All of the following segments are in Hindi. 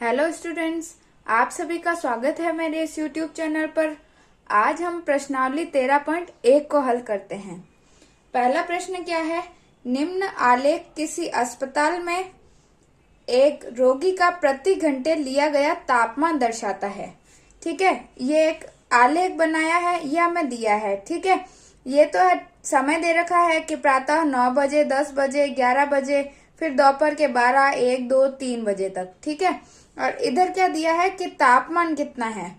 हेलो स्टूडेंट्स, आप सभी का स्वागत है मेरे इस यूट्यूब चैनल पर। आज हम प्रश्नावली 13.1 को हल करते हैं। पहला प्रश्न क्या है? निम्न आलेख किसी अस्पताल में एक रोगी का प्रति घंटे लिया गया तापमान दर्शाता है। ठीक है, ये एक आलेख बनाया है, यह हमें दिया है। ठीक है, ये तो है, समय दे रखा है कि प्रातः 9 बजे, 10 बजे, 11 बजे, फिर दोपहर के 12, 1, 2, 3 बजे तक। ठीक है, और इधर क्या दिया है कि तापमान कितना है,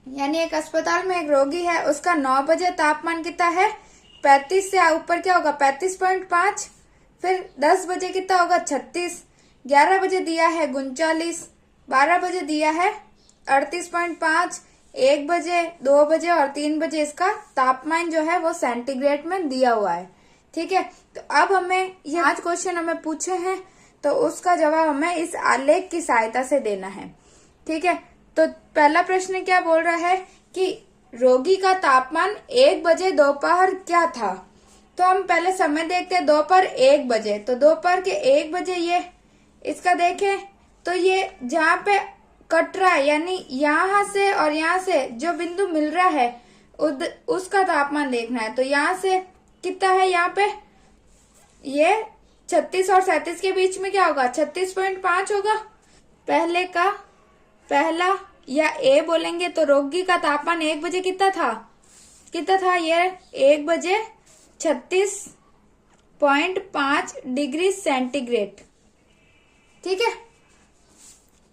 यानी एक अस्पताल में एक रोगी है, उसका 9 बजे तापमान कितना है 35 से ऊपर क्या होगा 35.5, फिर 10 बजे कितना होगा 36, 11 बजे दिया है 39, 12 बजे दिया है 38.5, 1 बजे, 2 बजे और 3 बजे इसका तापमान जो है वो सेंटीग्रेड में दिया हुआ है। ठीक है, तो अब हमें ये 5 क्वेश्चन हमें पूछे हैं, तो उसका जवाब हमें इस आलेख की सहायता से देना है। ठीक है, तो पहला प्रश्न क्या बोल रहा है कि रोगी का तापमान 1 बजे दोपहर क्या था। तो हम पहले समय देखते हैं, दोपहर 1 बजे। तो दोपहर के 1 बजे ये इसका देखें तो ये जहाँ पे कट रहा है, यानी यहाँ से और यहाँ से जो बिंदु मिल रहा है उसका तापमान देखना है। तो यहाँ से कितना है, यहाँ पे ये 36 और 37 के बीच में क्या होगा 36.5 होगा। पहले का पहला या ए बोलेंगे तो रोगी का तापमान 1 बजे कितना था ये 1 बजे 36.5 डिग्री सेंटीग्रेड। ठीक है,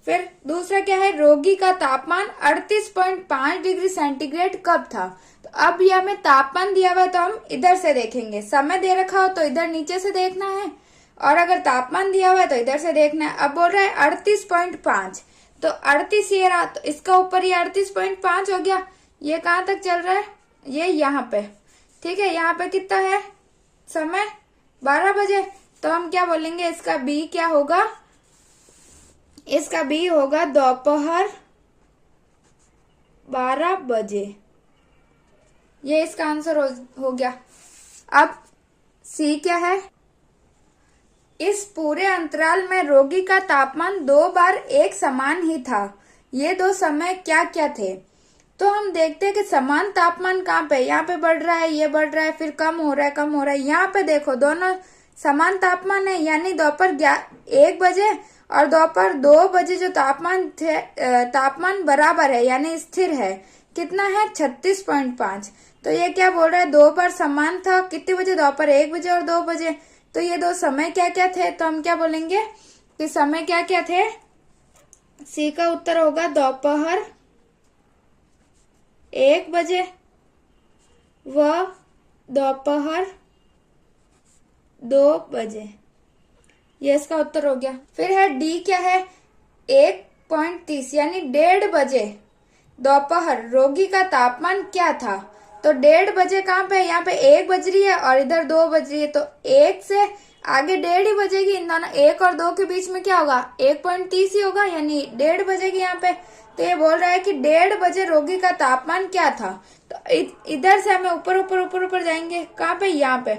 फिर दूसरा क्या है, रोगी का तापमान 38.5 डिग्री सेंटीग्रेड कब था। तो अब ये हमें तापमान दिया हुआ है, तो हम इधर से देखेंगे। समय दे रखा हो तो इधर नीचे से देखना है, और अगर तापमान दिया हुआ है तो इधर से देखना है। अब बोल रहा है 38.5, तो 38 ये रहा, तो इसका ऊपर ये 38.5 हो गया। ये कहाँ तक चल रहा है, ये यहाँ पे। ठीक है, यहाँ पे कितना है समय 12 बजे। तो हम क्या बोलेंगे, इसका बी क्या होगा, इसका बी होगा दोपहर 12 बजे। ये इसका आंसर हो गया। अब सी क्या है, इस पूरे अंतराल में रोगी का तापमान 2 बार एक समान ही था। ये 2 समय क्या क्या थे। तो हम देखते हैं कि समान तापमान कहाँ पे, यहाँ पे बढ़ रहा है, ये बढ़ रहा है, फिर कम हो रहा है। यहाँ पे देखो दोनों समान तापमान है, यानी दोपहर 1 बजे और दोपहर 2 बजे जो तापमान थे, तापमान बराबर है, यानी स्थिर है। कितना है 36.5। तो ये क्या बोल रहा है, 2 बार समान था। कितने बजे, दोपहर 1 बजे और 2 बजे। तो ये 2 समय क्या क्या थे, तो हम क्या बोलेंगे कि समय क्या क्या थे। सी का उत्तर होगा दोपहर 1 बजे व दोपहर 2 बजे। ये इसका उत्तर हो गया। फिर है डी क्या है, 1.30 यानी 1:30 बजे दोपहर रोगी का तापमान क्या था। तो 1:30 बजे कहाँ पे, यहाँ पे 1 बज रही है और इधर 2 बज रही है, तो 1 से आगे 1:30 ही बजेगी। इन दोनों 1 और 2 के बीच में क्या होगा 1.30 ही होगा, यानी 1:30 बजेगी यहाँ पे। तो ये बोल रहा है कि 1:30 बजे रोगी का तापमान क्या था। तो इधर से हमें ऊपर ऊपर ऊपर ऊपर जाएंगे, कहाँ पे, यहाँ पे।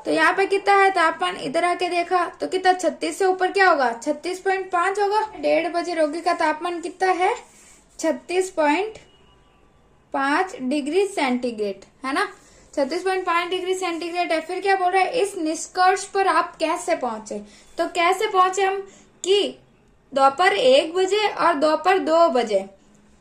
तो यहाँ पे कितना है तापमान, इधर आके देखा तो कितना 36 से ऊपर क्या होगा 36.5 होगा। 1:30 बजे रोगी का तापमान कितना है 36.5 डिग्री सेंटीग्रेड, है ना। 36.5 डिग्री सेंटीग्रेड है। फिर क्या बोल रहा है, इस निष्कर्ष पर आप कैसे पहुंचे। तो कैसे पहुंचे हम कि दोपहर 1 बजे और दोपहर 2 बजे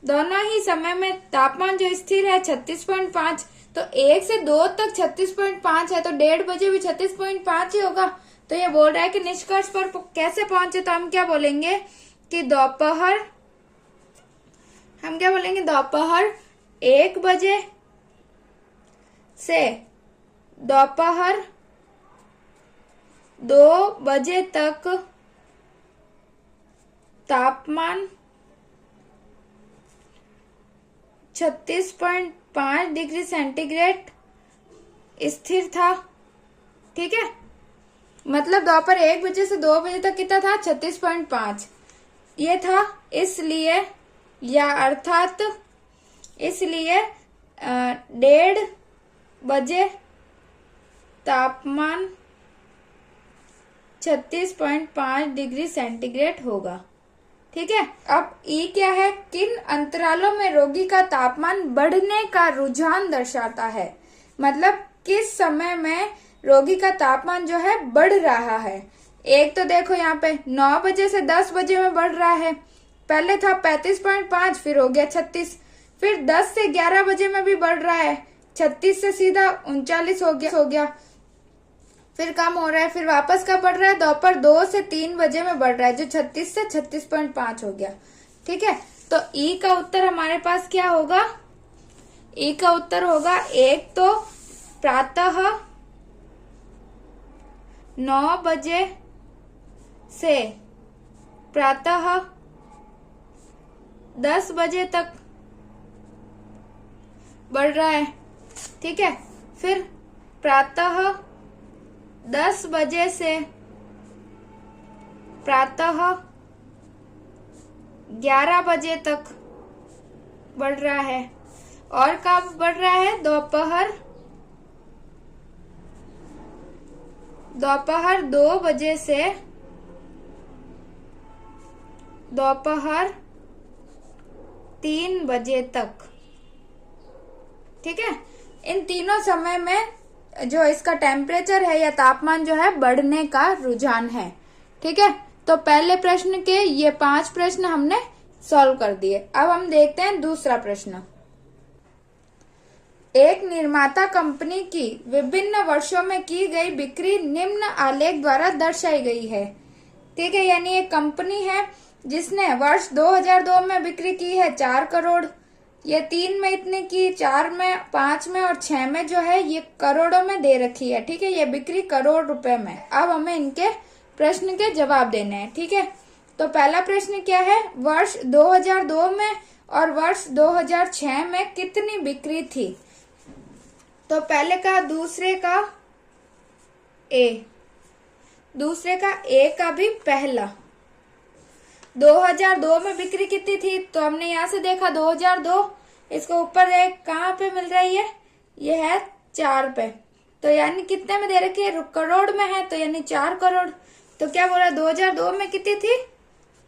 दोनों ही समय में तापमान जो स्थिर है 36.5, तो 1 से 2 तक 36.5 है, तो 1:30 बजे भी 36.5 ही होगा। तो ये बोल रहा है कि निष्कर्ष पर कैसे पहुंचे। तो हम क्या बोलेंगे कि दोपहर 1 बजे से दोपहर 2 बजे तक तापमान 36.5 डिग्री सेंटीग्रेड स्थिर था। ठीक है, मतलब दोपहर 1 बजे से 2 बजे तक कितना था 36.5 ये था। इसलिए या अर्थात इसलिए 1:30 बजे तापमान 36.5 डिग्री सेंटीग्रेड होगा। ठीक है। अब ई क्या है, किन अंतरालों में रोगी का तापमान बढ़ने का रुझान दर्शाता है, मतलब किस समय में रोगी का तापमान जो है बढ़ रहा है। एक तो देखो यहाँ पे 9 बजे से 10 बजे में बढ़ रहा है, पहले था 35.5, फिर हो गया 36, फिर 10 से 11 बजे में भी बढ़ रहा है, 36 से सीधा 39 हो गया, फिर कम हो रहा है, फिर वापस कब बढ़ रहा है, दोपहर 2 से 3 बजे में बढ़ रहा है, जो 36 से 36.5 हो गया। ठीक है, तो ई का उत्तर हमारे पास क्या होगा, ई का उत्तर होगा एक तो प्रातः 9 बजे से प्रातः 10 बजे तक बढ़ रहा है। ठीक है, फिर प्रातः 10 बजे से प्रातः 11 बजे तक बढ़ रहा है, और कब बढ़ रहा है, दोपहर 2 बजे से दोपहर 3 बजे तक। ठीक है, इन तीनों समय में जो इसका टेम्परेचर है या तापमान जो है बढ़ने का रुझान है। ठीक है, तो पहले प्रश्न के ये 5 प्रश्न हमने सॉल्व कर दिए। अब हम देखते हैं दूसरा प्रश्न। एक निर्माता कंपनी की विभिन्न वर्षों में की गई बिक्री निम्न आलेख द्वारा दर्शाई गई है। ठीक है, यानी एक कंपनी है जिसने वर्ष 2002 में बिक्री की है 4 करोड़, ये 3 में इतने की, 4 में, 5 में और 6 में जो है ये करोड़ों में दे रखी है। ठीक है, ये बिक्री करोड़ रुपए में। अब हमें इनके प्रश्न के जवाब देने हैं। ठीक है, तो पहला प्रश्न क्या है, वर्ष 2002 में और वर्ष 2006 में कितनी बिक्री थी। तो पहले का दूसरे का ए, दूसरे का ए का भी पहला। 2002 में बिक्री कितनी थी, तो हमने यहाँ से देखा 2002, इसको ऊपर एक कहाँ पे मिल रही है, ये है 4 पे, तो यानी कितने में दे रखी है, करोड़ में है, तो यानी 4 करोड़। तो क्या बोला, 2002 में कितनी थी,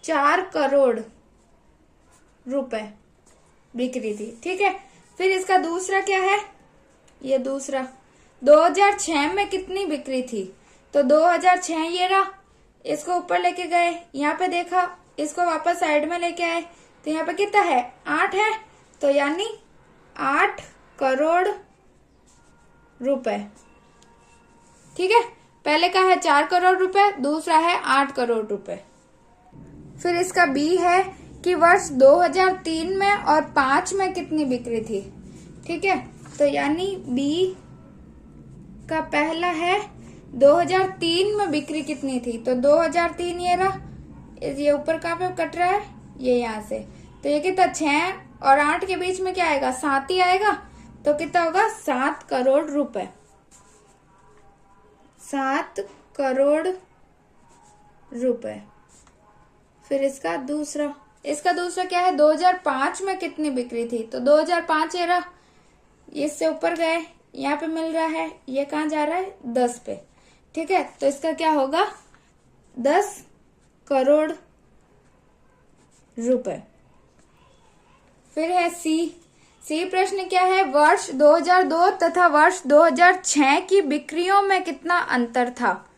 4 करोड़ रुपए बिक्री थी। ठीक है, फिर इसका दूसरा क्या है, ये दूसरा 2006 में कितनी बिक्री थी, तो 2006 ये रहा, इसको ऊपर लेके गए, यहाँ पे देखा, इसको वापस साइड में लेके आए, तो यहाँ पे कितना है, 8 है, तो यानी 8 करोड़ रुपए। ठीक है, पहले का है 4 करोड़ रुपए, दूसरा है 8 करोड़ रुपए। फिर इसका बी है कि वर्ष 2003 में और 5 में कितनी बिक्री थी। ठीक है, तो यानी बी का पहला है 2003 में बिक्री कितनी थी, तो 2003 ये रहा, ये ऊपर कहाँ पे कट रहा है, ये यहाँ से, तो ये कितना, 6 और 8 के बीच में क्या आएगा, 7 ही आएगा, तो कितना होगा, 7 करोड़ रुपए, 7 करोड़ रुपए। फिर इसका दूसरा क्या है, 2005 में कितनी बिक्री थी, तो 2005 ये रहा, इससे ऊपर गए, यहाँ पे मिल रहा है, ये कहाँ जा रहा है, 10 पे। ठीक है, तो इसका क्या होगा, 10 करोड़ रुपए। फिर है सी प्रश्न क्या है, वर्ष 2002 तथा वर्ष 2006 की बिक्रियों में कितना अंतर था।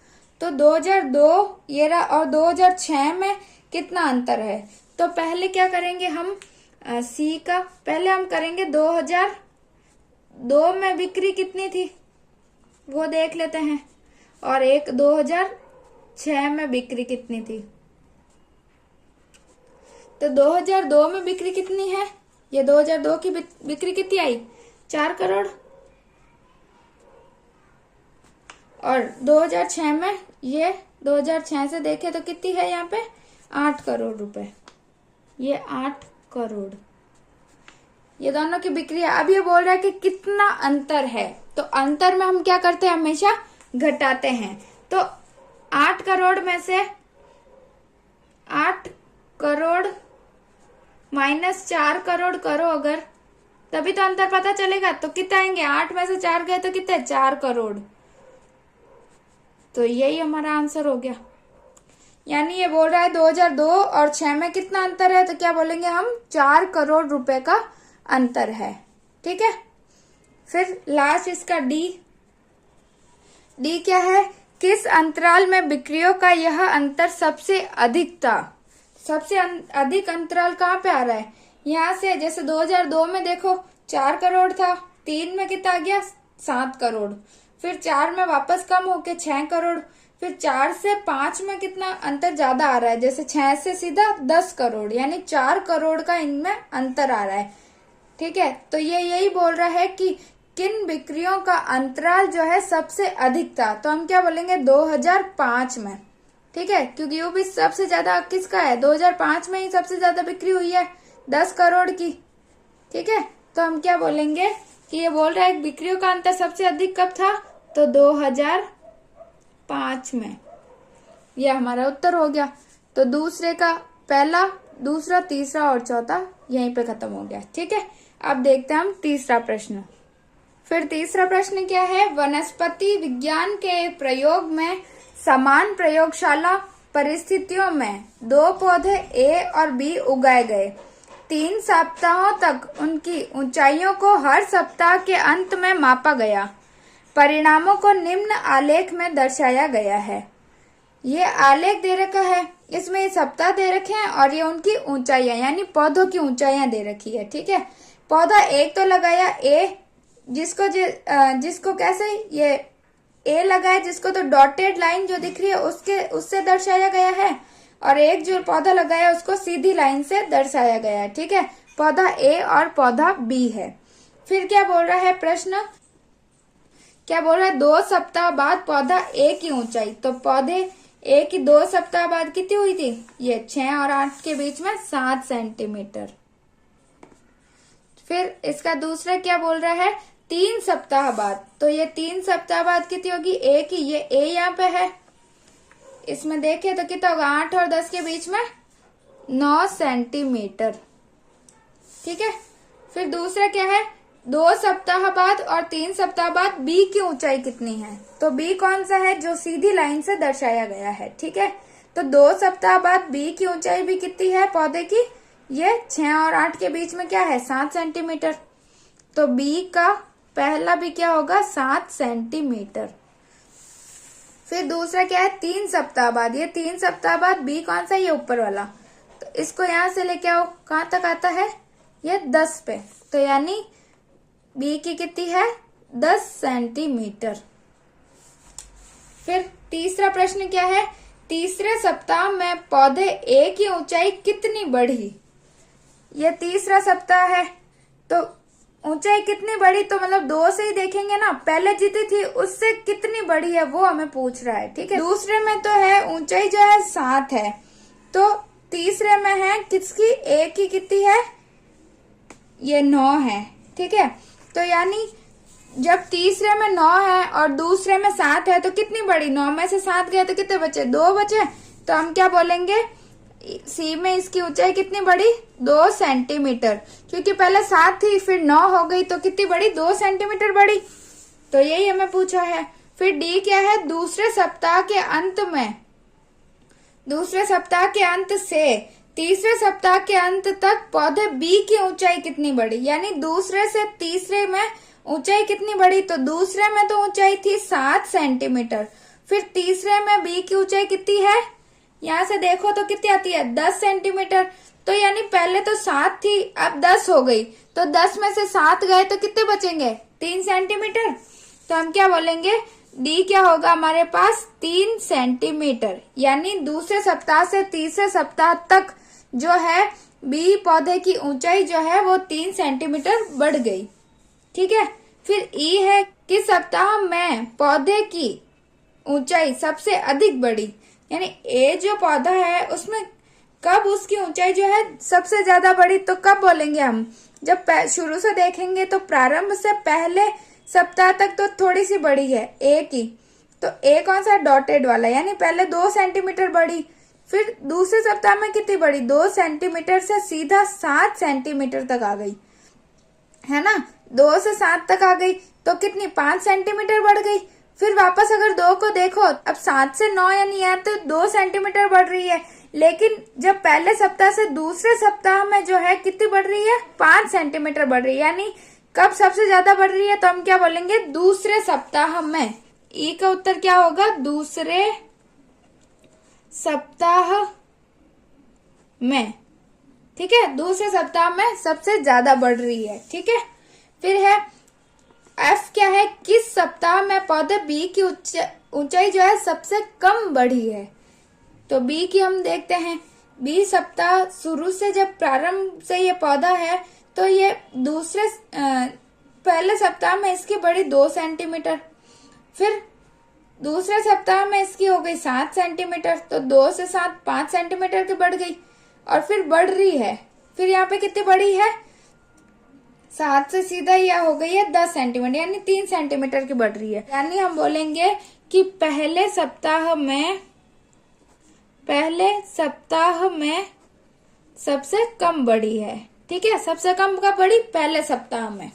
तो 2002 ये रहा और 2006 में कितना अंतर है। तो पहले क्या करेंगे हम, सी का पहले हम करेंगे 2002 में बिक्री कितनी थी वो देख लेते हैं, और एक 2006 में बिक्री कितनी थी। तो 2002 में बिक्री कितनी है, ये 2002 की बिक्री कितनी आई, 4 करोड़, और 2006 में ये 2006 से देखे तो कितनी है यहाँ पे, 8 करोड़ रुपए, ये 8 करोड़, ये दोनों की बिक्री है। अब ये बोल रहा है कि कितना अंतर है, तो अंतर में हम क्या करते हैं, हमेशा घटाते हैं। तो 8 करोड़ में से 8 करोड़ माइनस 4 करोड़ करो अगर, तभी तो अंतर पता चलेगा। तो कितना आएंगे, 8 में से 4 गए तो कितने, 4 करोड़। तो यही हमारा आंसर हो गया। यानी ये बोल रहा है 2002 और 6 में कितना अंतर है, तो क्या बोलेंगे हम, 4 करोड़ रुपए का अंतर है। ठीक है। फिर लास्ट इसका डी क्या है, किस अंतराल में बिक्रियों का यह अंतर सबसे अधिक था। सबसे अधिक अंतराल कहाँ पे आ रहा है, यहाँ से। जैसे 2002 में देखो 4 करोड़ था, 3 में कितना आ गया, 7 करोड़, फिर 4 में वापस कम होके 6 करोड़, फिर 4 से 5 में कितना अंतर ज्यादा आ रहा है, जैसे 6 से सीधा 10 करोड़, यानी 4 करोड़ का इनमें अंतर आ रहा है। ठीक है। तो ये यही बोल रहा है कि किन बिक्रियों का अंतराल जो है सबसे अधिक था, तो हम क्या बोलेंगे, 2005 में। ठीक है, क्योंकि वो भी सबसे ज्यादा किसका है, 2005 में ही सबसे ज्यादा बिक्री हुई है 10 करोड़ की। ठीक है। तो हम क्या बोलेंगे कि ये बोल रहा है बिक्रियों का अंतर सबसे अधिक कब था, तो 2005 में। ये हमारा उत्तर हो गया। तो दूसरे का पहला, दूसरा, तीसरा और चौथा यहीं पे खत्म हो गया। ठीक है। अब देखते हैं हम तीसरा प्रश्न। फिर तीसरा प्रश्न क्या है, वनस्पति विज्ञान के प्रयोग में समान प्रयोगशाला परिस्थितियों में 2 पौधे ए और बी उगाए गए। 3 सप्ताहों तक उनकी ऊंचाइयों को हर सप्ताह के अंत में मापा गया। परिणामों को निम्न आलेख में दर्शाया गया है। ये आलेख दे रखा है, इसमें ये सप्ताह दे रखे हैं और ये उनकी ऊंचाइयां यानी पौधों की ऊंचाइयां दे रखी है। ठीक है। पौधा एक तो लगाया ए, जिसको कैसे, ये ए लगाया जिसको तो डॉटेड लाइन जो दिख रही है उससे दर्शाया गया है, और एक जो पौधा लगाया उसको सीधी लाइन से दर्शाया गया है। ठीक है। पौधा ए और पौधा बी है। फिर क्या बोल रहा है प्रश्न, क्या बोल रहा है, 2 सप्ताह बाद पौधा ए की ऊंचाई, तो पौधे ए की 2 सप्ताह बाद कितनी हुई थी, ये 6 और 8 के बीच में 7 सेंटीमीटर। फिर इसका दूसरा क्या बोल रहा है, 3 सप्ताह बाद, तो ये 3 सप्ताह बाद कितनी होगी, ए की, ये ए यहाँ पे है, इसमें देखे तो कितना होगा, 8 और 10 के बीच में 9 सेंटीमीटर। ठीक है। फिर दूसरा क्या है, 2 सप्ताह बाद और 3 सप्ताह बाद बी की ऊंचाई कितनी है, तो बी कौन सा है, जो सीधी लाइन से दर्शाया गया है। ठीक है। तो 2 सप्ताह बाद बी की ऊंचाई भी कितनी है पौधे की, ये 6 और 8 के बीच में क्या है, 7 सेंटीमीटर। तो बी का पहला भी क्या होगा, 7 सेंटीमीटर। फिर दूसरा क्या है, 3 सप्ताह बाद, ये 3 सप्ताह बाद बी कौन सा, ये ऊपर वाला, तो इसको यहां से लेके आओ, कहां तक आता है, ये 10 पे, तो यानी बी की कितनी है, 10 सेंटीमीटर। फिर तीसरा प्रश्न क्या है, तीसरे सप्ताह में पौधे ए की ऊंचाई कितनी बढ़ी। ये तीसरा सप्ताह है, तो ऊंचाई कितनी बढ़ी, तो मतलब 2 से ही देखेंगे ना, पहले जितनी थी उससे कितनी बढ़ी है वो हमें पूछ रहा है। ठीक है। दूसरे में तो है ऊंचाई जो है 7 है, तो तीसरे में है किसकी, ए की कितनी है, ये 9 है। ठीक है। तो यानी जब तीसरे में 9 है और दूसरे में 7 है, तो कितनी बढ़ी, 9 में से 7 गए तो कितने बचे, 2 बचे। तो हम क्या बोलेंगे, सी में इसकी ऊंचाई कितनी बढ़ी, 2 सेंटीमीटर, क्योंकि पहले 7 थी फिर 9 हो गई, तो कितनी बढ़ी, 2 सेंटीमीटर बढ़ी। तो यही हमें पूछा है। फिर डी क्या है, दूसरे सप्ताह के अंत में, दूसरे सप्ताह के अंत से तीसरे सप्ताह के अंत तक पौधे बी की ऊंचाई कितनी बढ़ी, यानी दूसरे से तीसरे में ऊंचाई कितनी बढ़ी, तो दूसरे में तो ऊंचाई थी 7 सेंटीमीटर, फिर तीसरे में बी की ऊंचाई कितनी है, यहाँ से देखो तो कितनी आती है, 10 सेंटीमीटर। तो यानी पहले तो 7 थी, अब 10 हो गई, तो 10 में से 7 गए तो कितने बचेंगे, 3 सेंटीमीटर। तो हम क्या बोलेंगे, डी क्या होगा हमारे पास, 3 सेंटीमीटर, यानी दूसरे सप्ताह से तीसरे सप्ताह तक जो है बी पौधे की ऊंचाई जो है वो 3 सेंटीमीटर बढ़ गई। ठीक है। फिर ई है, किस सप्ताह में पौधे की ऊंचाई सबसे अधिक बढ़ी, यानी ए जो पौधा है उसमें कब उसकी ऊंचाई जो है सबसे ज्यादा बढ़ी, तो कब बोलेंगे हम, जब शुरू से देखेंगे तो प्रारंभ से पहले सप्ताह तक तो थोड़ी सी बढ़ी है ए की, तो ए कौन सा, डॉटेड वाला, यानी पहले 2 सेंटीमीटर बढ़ी, फिर दूसरे सप्ताह में कितनी बढ़ी, 2 सेंटीमीटर से सीधा 7 सेंटीमीटर तक आ गई, है ना, 2 से 7 तक आ गई, तो कितनी, 5 सेंटीमीटर बढ़ गई। फिर वापस अगर 2 को देखो, अब 7 से 9 यानी यहाँ तो 2 सेंटीमीटर बढ़ रही है, लेकिन जब पहले सप्ताह से दूसरे सप्ताह में जो है कितनी बढ़ रही है, 5 सेंटीमीटर बढ़ रही है। यानी कब सबसे ज्यादा बढ़ रही है, तो हम क्या बोलेंगे, दूसरे सप्ताह में। ई का उत्तर क्या होगा, दूसरे सप्ताह में। ठीक है, दूसरे सप्ताह में सबसे ज्यादा बढ़ रही है। ठीक है, फिर है एफ क्या है, किस सप्ताह में पौधे बी की ऊंचाई जो है सबसे कम बढ़ी है। तो बी की हम देखते हैं, बी सप्ताह शुरू से जब प्रारंभ से ये पौधा है तो ये दूसरे पहले सप्ताह में इसकी बढ़ी 2 सेंटीमीटर, फिर दूसरे सप्ताह में इसकी हो गई 7 सेंटीमीटर, तो 2 से 7 5 सेंटीमीटर की बढ़ गई, और फिर बढ़ रही है। फिर यहाँ पे कितनी बढ़ी है, 7 से सीधा यह हो गई है 10 सेंटीमीटर, यानी 3 सेंटीमीटर की बढ़ रही है। यानी हम बोलेंगे कि पहले सप्ताह में सबसे कम बढ़ी है। ठीक है, सबसे कम कब बढ़ी, पहले सप्ताह में।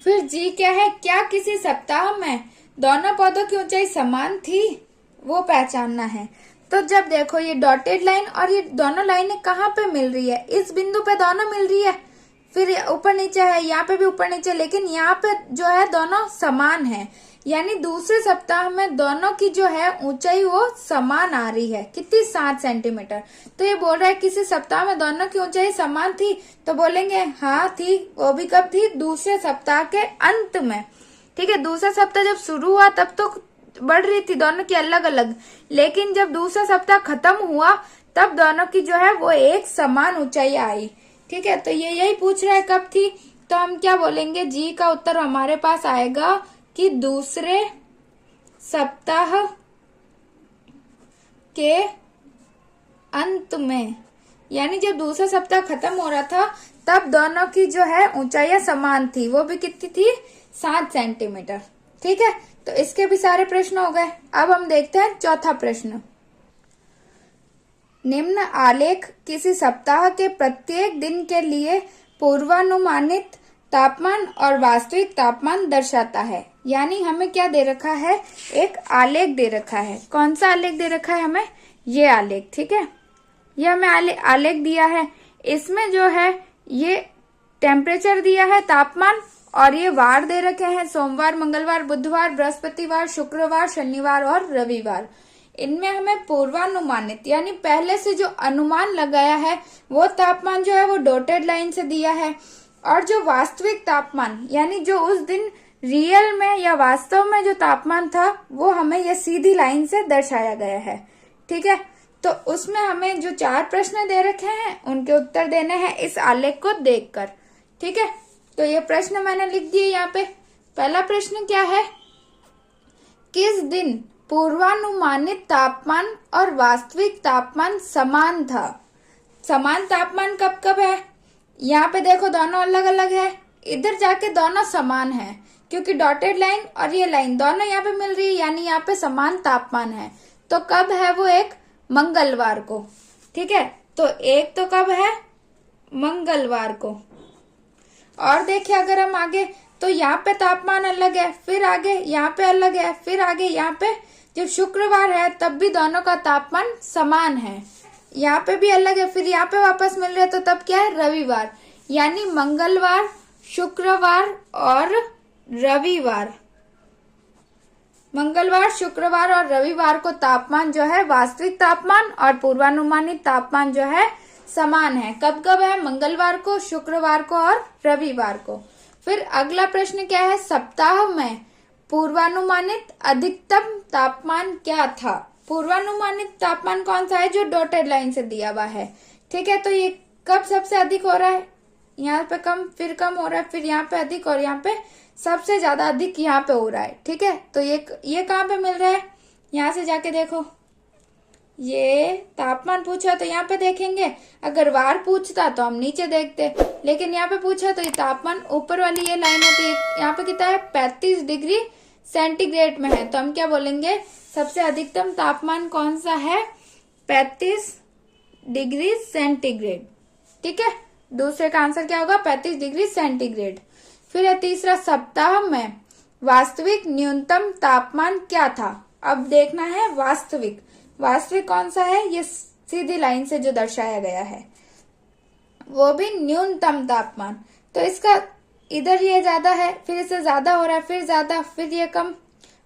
फिर जी क्या है, क्या किसी सप्ताह में दोनों पौधों की ऊंचाई समान थी, वो पहचानना है। तो जब देखो ये डॉटेड लाइन और ये दोनों लाइनें कहाँ पे मिल रही है, इस बिंदु पे दोनों मिल रही है, फिर ऊपर नीचे है, यहाँ पे भी ऊपर नीचे, लेकिन यहाँ पे जो है दोनों समान है। यानी दूसरे सप्ताह में दोनों की जो है ऊंचाई वो समान आ रही है, कितनी, 7 सेंटीमीटर। तो ये बोल रहा है किसी सप्ताह में दोनों की ऊंचाई समान थी, तो बोलेंगे हाँ थी, वो भी कब थी, दूसरे सप्ताह के अंत में। ठीक है, दूसरा सप्ताह जब शुरू हुआ तब तो बढ़ रही थी दोनों की अलग अलग, लेकिन जब दूसरा सप्ताह खत्म हुआ तब दोनों की जो है वो एक समान ऊंचाई आई। ठीक है, तो ये यही पूछ रहा है कब थी, तो हम क्या बोलेंगे, जी का उत्तर हमारे पास आएगा कि दूसरे सप्ताह के अंत में। यानी जब दूसरा सप्ताह खत्म हो रहा था तब दोनों की जो है ऊंचाइयां समान थी, वो भी कितनी थी, 7 सेंटीमीटर। ठीक है, तो इसके भी सारे प्रश्न हो गए। अब हम देखते हैं चौथा प्रश्न। निम्न आलेख किसी सप्ताह के प्रत्येक दिन के लिए पूर्वानुमानित तापमान और वास्तविक तापमान दर्शाता है। यानी हमें क्या दे रखा है, एक आलेख दे रखा है। कौन सा आलेख दे रखा है हमें, ये आलेख। ठीक है, ये हमें आलेख दिया है, इसमें जो है ये टेम्परेचर दिया है, तापमान, और ये वार दे रखे हैं, सोमवार, मंगलवार, बुधवार, बृहस्पतिवार, शुक्रवार, शनिवार और रविवार। इनमें हमें पूर्वानुमानित यानी पहले से जो अनुमान लगाया है वो तापमान जो है वो डॉटेड लाइन से दिया है, और जो वास्तविक तापमान यानी जो उस दिन रियल में या वास्तव में जो तापमान था वो हमें ये सीधी लाइन से दर्शाया गया है। ठीक है, तो उसमें हमें जो 4 प्रश्न दे रखे हैं उनके उत्तर देने हैं इस आलेख को देखकर। ठीक है, तो ये प्रश्न मैंने लिख दिए यहाँ पे। पहला प्रश्न क्या है, किस दिन पूर्वानुमानित तापमान और वास्तविक तापमान समान था। समान तापमान कब कब है, यहाँ पे देखो दोनों अलग अलग है, इधर जाके दोनों समान है, क्योंकि डॉटेड लाइन और ये लाइन दोनों यहाँ पे मिल रही है, यानी यहाँ पे समान तापमान है। तो कब है वो, एक मंगलवार को। ठीक है, तो एक तो कब है, मंगलवार को। और देखिए अगर हम आगे, तो यहाँ पे तापमान अलग है, फिर आगे यहाँ पे अलग है, फिर आगे यहाँ पे जब शुक्रवार है तब भी दोनों का तापमान समान है, यहाँ पे भी अलग है, फिर यहाँ पे वापस मिल रहे, तो तब क्या है, रविवार। यानी मंगलवार, शुक्रवार और रविवार, मंगलवार, शुक्रवार और रविवार को तापमान जो है वास्तविक तापमान और पूर्वानुमानित तापमान जो है समान है। कब कब है, मंगलवार को, शुक्रवार को और रविवार को। फिर अगला प्रश्न क्या है, सप्ताह में पूर्वानुमानित अधिकतम तापमान क्या था। पूर्वानुमानित तापमान कौन सा है, जो डॉटेड लाइन से दिया हुआ है। ठीक है, तो ये कब सबसे अधिक हो रहा है, यहाँ पे कम, फिर कम हो रहा है, फिर यहाँ पे अधिक, और यहाँ पे सबसे ज्यादा अधिक यहाँ पे हो रहा है। ठीक है, तो ये कहाँ पे मिल रहा है, यहाँ से जाके देखो, ये तापमान पूछा तो यहाँ पे देखेंगे, अगर वार पूछता तो हम नीचे देखते, लेकिन यहाँ पे पूछा तो ये तापमान ऊपर वाली ये लाइन है, तो यहाँ पे कितना है, 35 डिग्री सेंटीग्रेड में है। तो हम क्या बोलेंगे, सबसे अधिकतम तापमान कौन सा है, 35 डिग्री सेंटीग्रेड। ठीक है, दूसरे का आंसर क्या होगा, 35 डिग्री सेंटीग्रेड। फिर है तीसरा, सप्ताह में वास्तविक न्यूनतम तापमान क्या था। अब देखना है वास्तविक, वास्तविक कौन सा है, ये सीधी लाइन से जो दर्शाया गया है, वो भी न्यूनतम तापमान। तो इसका इधर ये ज्यादा है, फिर इससे ज्यादा हो रहा है, फिर ज्यादा, फिर ये कम,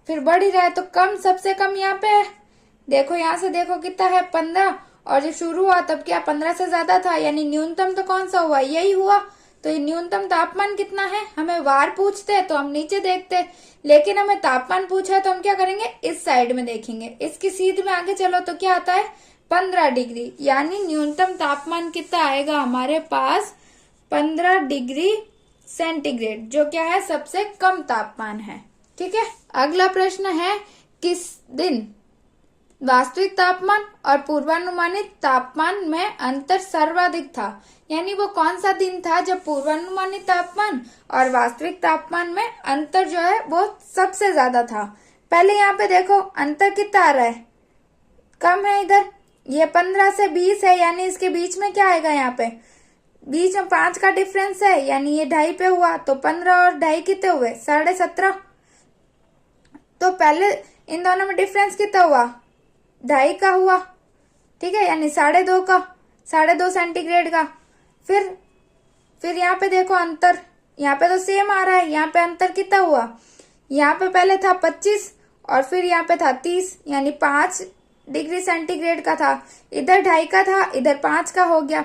फिर बढ़ ही रहा है। तो कम, सबसे कम यहाँ पे है। देखो यहाँ से देखो कितना है, 15, और जब शुरू हुआ तब क्या 15 से ज्यादा था, यानी न्यूनतम तो कौन सा हुआ, यही हुआ। तो ये न्यूनतम तापमान कितना है, हमें वार पूछते हैं तो हम नीचे देखते, लेकिन हमें तापमान पूछा है तो हम क्या करेंगे, इस साइड में देखेंगे। इसकी सीध में आगे चलो तो क्या आता है, 15 डिग्री, यानी न्यूनतम तापमान कितना आएगा हमारे पास, 15 डिग्री सेंटीग्रेड, जो क्या है सबसे कम तापमान है। ठीक है, अगला प्रश्न है, किस दिन वास्तविक तापमान और पूर्वानुमानित तापमान में अंतर सर्वाधिक था। यानी वो कौन सा दिन था जब पूर्वानुमानित तापमान और वास्तविक तापमान में अंतर जो है वो सबसे ज्यादा था। पहले यहाँ पे देखो अंतर कितना आ रहा है, कम है। इधर ये 15 से 20 है, यानी इसके बीच में क्या आएगा, यहाँ पे बीच में 5 का डिफरेंस है, यानी ये 2.5 पे हुआ। तो 15 और 2.5 कितने हुए, 17.5। तो पहले इन दोनों में डिफरेंस कितना हुआ, 2.5 का हुआ। ठीक है, यानी 2.5 का, 2.5 सेंटीग्रेड का। फिर यहाँ पे देखो अंतर, यहाँ पे तो सेम आ रहा है, यहाँ पे अंतर कितना हुआ, यहाँ पे पहले था 25 और फिर यहाँ पे था 30, यानी 5 डिग्री सेंटीग्रेड का था। इधर 2.5 का था, इधर 5 का हो गया।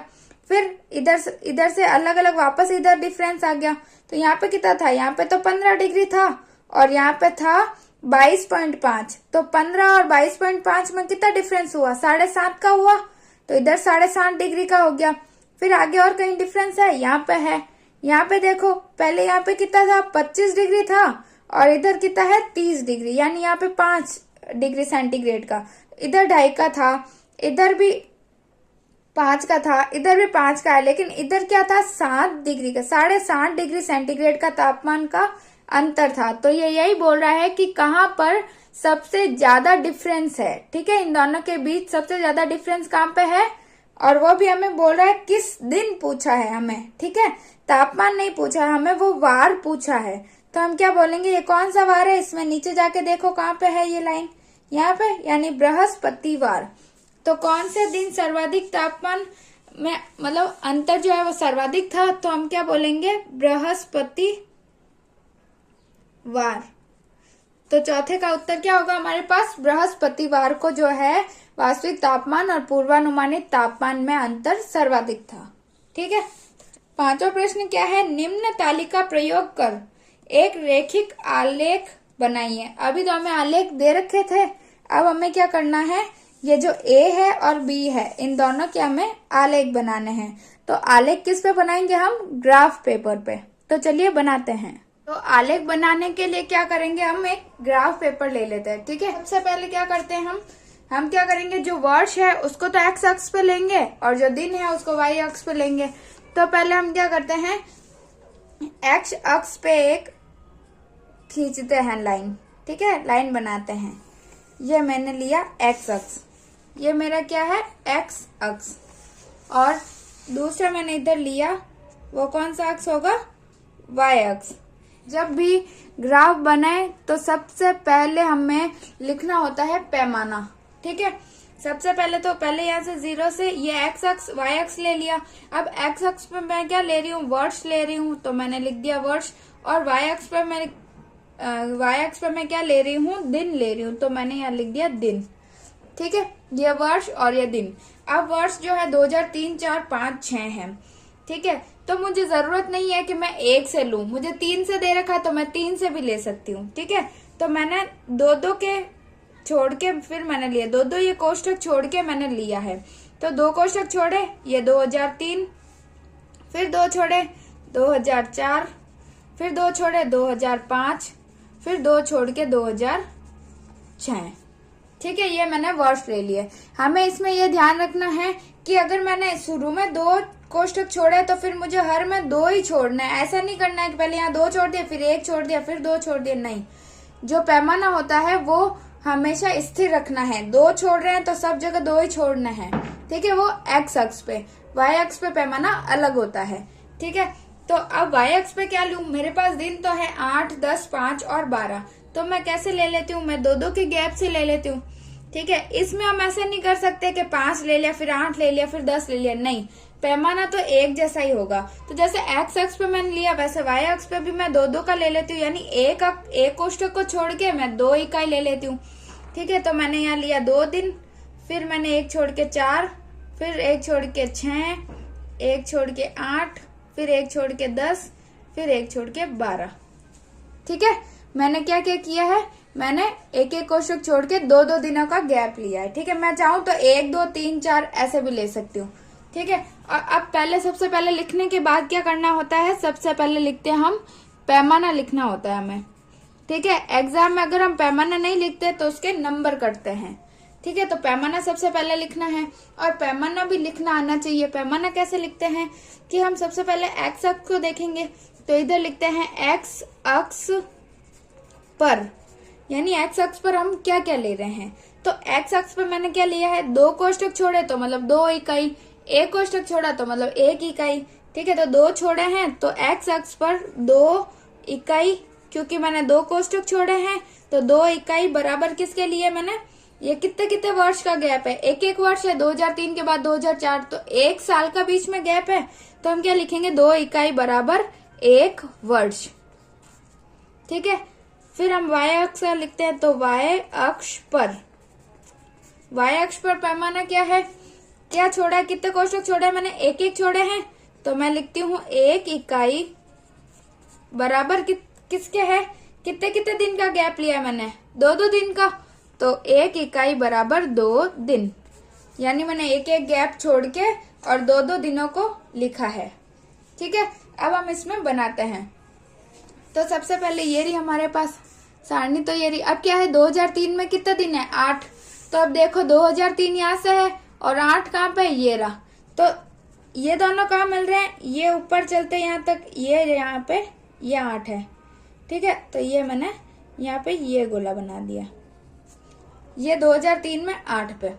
फिर इधर से अलग अलग वापस इधर डिफरेंस आ गया। तो यहाँ पे कितना था, यहाँ पे तो 15 डिग्री था और यहाँ पे था 22.5। तो 15 और 22.5 में कितना डिफरेंस हुआ, 7.5 का हुआ। तो इधर 7.5 डिग्री का हो गया। फिर आगे और कहीं डिफरेंस है, यहाँ पे है। यहाँ पे देखो पहले यहाँ पे कितना था, 25 डिग्री था और इधर कितना है 30 डिग्री, यानी यहाँ पे 5 डिग्री सेंटीग्रेड का। इधर 2.5 का था, इधर भी 5 का था, इधर भी 5 का है, लेकिन इधर क्या था 7 डिग्री का, 7.5 डिग्री सेंटीग्रेड का तापमान का अंतर था। तो ये यही बोल रहा है कि कहाँ पर सबसे ज्यादा डिफरेंस है। ठीक है, इन दोनों के बीच सबसे ज्यादा डिफरेंस कहाँ पे है, और वो भी हमें बोल रहा है किस दिन पूछा है हमें। ठीक है, तापमान नहीं पूछा है हमें, वो वार पूछा है। तो हम क्या बोलेंगे, ये कौन सा वार है, इसमें नीचे जाके देखो कहाँ पे है ये लाइन, यहाँ पे, यानी बृहस्पतिवार। तो कौन से दिन सर्वाधिक तापमान में मतलब अंतर जो है वो सर्वाधिक था, तो हम क्या बोलेंगे, बृहस्पतिवार। तो चौथे का उत्तर क्या होगा हमारे पास, बृहस्पतिवार को जो है वास्तविक तापमान और पूर्वानुमानित तापमान में अंतर सर्वाधिक था। ठीक है, पांचवा प्रश्न क्या है, निम्न तालिका प्रयोग कर एक रेखिक आलेख बनाइए। अभी तो हमें आलेख दे रखे थे, अब हमें क्या करना है, ये जो ए है और बी है इन दोनों के हमें आलेख बनाने हैं। तो आलेख किस पे बनाएंगे हम, ग्राफ पेपर पे। तो चलिए बनाते हैं। तो आलेख बनाने के लिए क्या करेंगे, हम एक ग्राफ पेपर ले लेते हैं। ठीक है, सबसे पहले क्या करते हैं हम क्या करेंगे, जो वर्ष है उसको तो एक्स अक्ष पे लेंगे और जो दिन है उसको वाई अक्ष पे लेंगे। तो पहले हम क्या करते हैं, एक्स अक्ष पे एक खींचते हैं लाइन। ठीक है, लाइन बनाते हैं। ये मैंने लिया एक्स अक्ष, ये मेरा क्या है एक्स अक्ष, और दूसरा मैंने इधर लिया, वो कौन सा अक्ष होगा, वाई अक्ष। जब भी ग्राफ बनाए तो सबसे पहले हमें लिखना होता है पैमाना। ठीक है, सबसे पहले यहाँ से 0 से ये एक्स अक्ष वाई अक्ष ले लिया। अब एक्स अक्ष पे मैं क्या ले रही हूँ, वर्ष ले रही हूँ, तो मैंने लिख दिया वर्ष। और वाई अक्ष पे मैं क्या ले रही हूँ, दिन ले रही हूँ, तो मैंने यहाँ लिख दिया दिन। ठीक है, ये वर्ष और ये दिन। अब वर्ष जो है 2000, 3, 4, 5, 6 है। ठीक है, तो मुझे जरूरत नहीं है कि मैं 1 से लूं, मुझे 3 से दे रखा तो मैं 3 से भी ले सकती हूँ। ठीक है, तो मैंने 2 के छोड़ के फिर मैंने लिया 2 ये कोष्ठक छोड़ के मैंने लिया है। तो 2 कोष्ठक छोड़े, ये 2003, फिर 2 छोड़े 2004, फिर 2 छोड़े 2005, फिर 2 छोड़ के 2006। ठीक है, ये मैंने वर्ष ले लिए। हमें इसमें ये ध्यान रखना है कि अगर मैंने शुरू में 2 कोष्ठक छोड़े तो फिर मुझे हर में 2 ही छोड़ना है। ऐसा नहीं करना है कि पहले यहाँ 2 छोड़ दिया, फिर 1 छोड़ दिया, फिर 2 छोड़ दिया। नहीं, जो पैमाना होता है वो हमेशा स्थिर रखना है। 2 छोड़ रहे हैं तो सब जगह 2 ही छोड़ना है। ठीक है, वो एक्स अक्ष पे, वाई अक्ष पे पैमाना अलग होता है। ठीक है, तो अब y अक्ष पे क्या लूं, मेरे पास दिन तो है 8, 10, 5 और 12, तो मैं कैसे ले लेती हूँ, मैं दो दो के गैप से ले लेती हूँ। ठीक है, इसमें हम ऐसे नहीं कर सकते कि 5 ले लिया फिर 8 ले लिया फिर 10 ले लिया, नहीं, पैमाना तो एक जैसा ही होगा। तो जैसे x अक्ष पे मैंने लिया वैसे y अक्ष पे भी मैं दो दो का ले लेती हूँ, यानी एक कोष्ठक को छोड़ के मैं 2 इकाई ले लेती हूँ। ठीक है, तो मैंने यहाँ लिया 2 दिन, फिर मैंने एक छोड़ के 4, फिर एक छोड़ के 6, एक छोड़ के 8, फिर एक छोड़ के 10, फिर एक छोड़ के 12। ठीक है, मैंने क्या क्या किया है, मैंने एक एक कोष्ठक छोड़ के दो दो दिनों का गैप लिया है। ठीक है, मैं चाहूं तो 1, 2, 3, 4 ऐसे भी ले सकती हूँ। ठीक है, और अब सबसे पहले लिखने के बाद क्या करना होता है, सबसे पहले लिखते हैं हम पैमाना लिखना होता है हमें। ठीक है, एग्जाम में अगर हम पैमाना नहीं लिखते तो उसके नंबर कटते हैं। ठीक है, तो पैमाना सबसे पहले लिखना है और पैमाना भी लिखना आना चाहिए। पैमाना कैसे लिखते हैं कि हम सबसे पहले एक्स अक्ष को देखेंगे, तो इधर लिखते हैं एक्स अक्ष पर, यानी एक्स अक्ष पर हम क्या क्या ले रहे हैं। तो एक्स अक्ष पर मैंने क्या लिया है, 2 कोष्ठक छोड़े तो मतलब 2 इकाई, 1 कोष्ठक छोड़ा तो मतलब 1 इकाई। ठीक है, तो 2 छोड़े हैं तो एक्स अक्ष पर 2 इकाई, क्योंकि मैंने 2 कोष्ठक छोड़े हैं तो 2 इकाई बराबर किसके लिए, मैंने ये कितने वर्ष का गैप है, एक वर्ष है, 2003 के बाद 2004, तो 1 साल का बीच में गैप है, तो हम क्या लिखेंगे 2 इकाई बराबर 1 वर्ष। ठीक है, फिर हम y अक्ष लिखते हैं, तो y अक्ष पर पैमाना क्या है, क्या छोड़ा है, कितने कोष्ठक छोड़े हैं, मैंने एक एक छोड़े हैं, तो मैं लिखती हूँ 1 इकाई बराबर किसके है, कितने दिन का गैप लिया है मैंने, 2 दिन का, तो 1 इकाई बराबर 2 दिन, यानी मैंने एक एक गैप छोड़ के और 2 दिनों को लिखा है। ठीक है, अब हम इसमें बनाते हैं। तो सबसे पहले ये रही हमारे पास सारणी, तो ये रही। अब क्या है, 2003 में कितने दिन है, 8, तो अब देखो 2003 यहाँ से है और 8 कहाँ पे, ये रहा, तो ये दोनों कहाँ मिल रहे हैं, ये ऊपर चलते यहाँ तक, ये यहाँ पे ये 8 है। ठीक है, तो ये मैंने यहाँ पे ये गोला बना दिया, ये 2003 में 8 पे।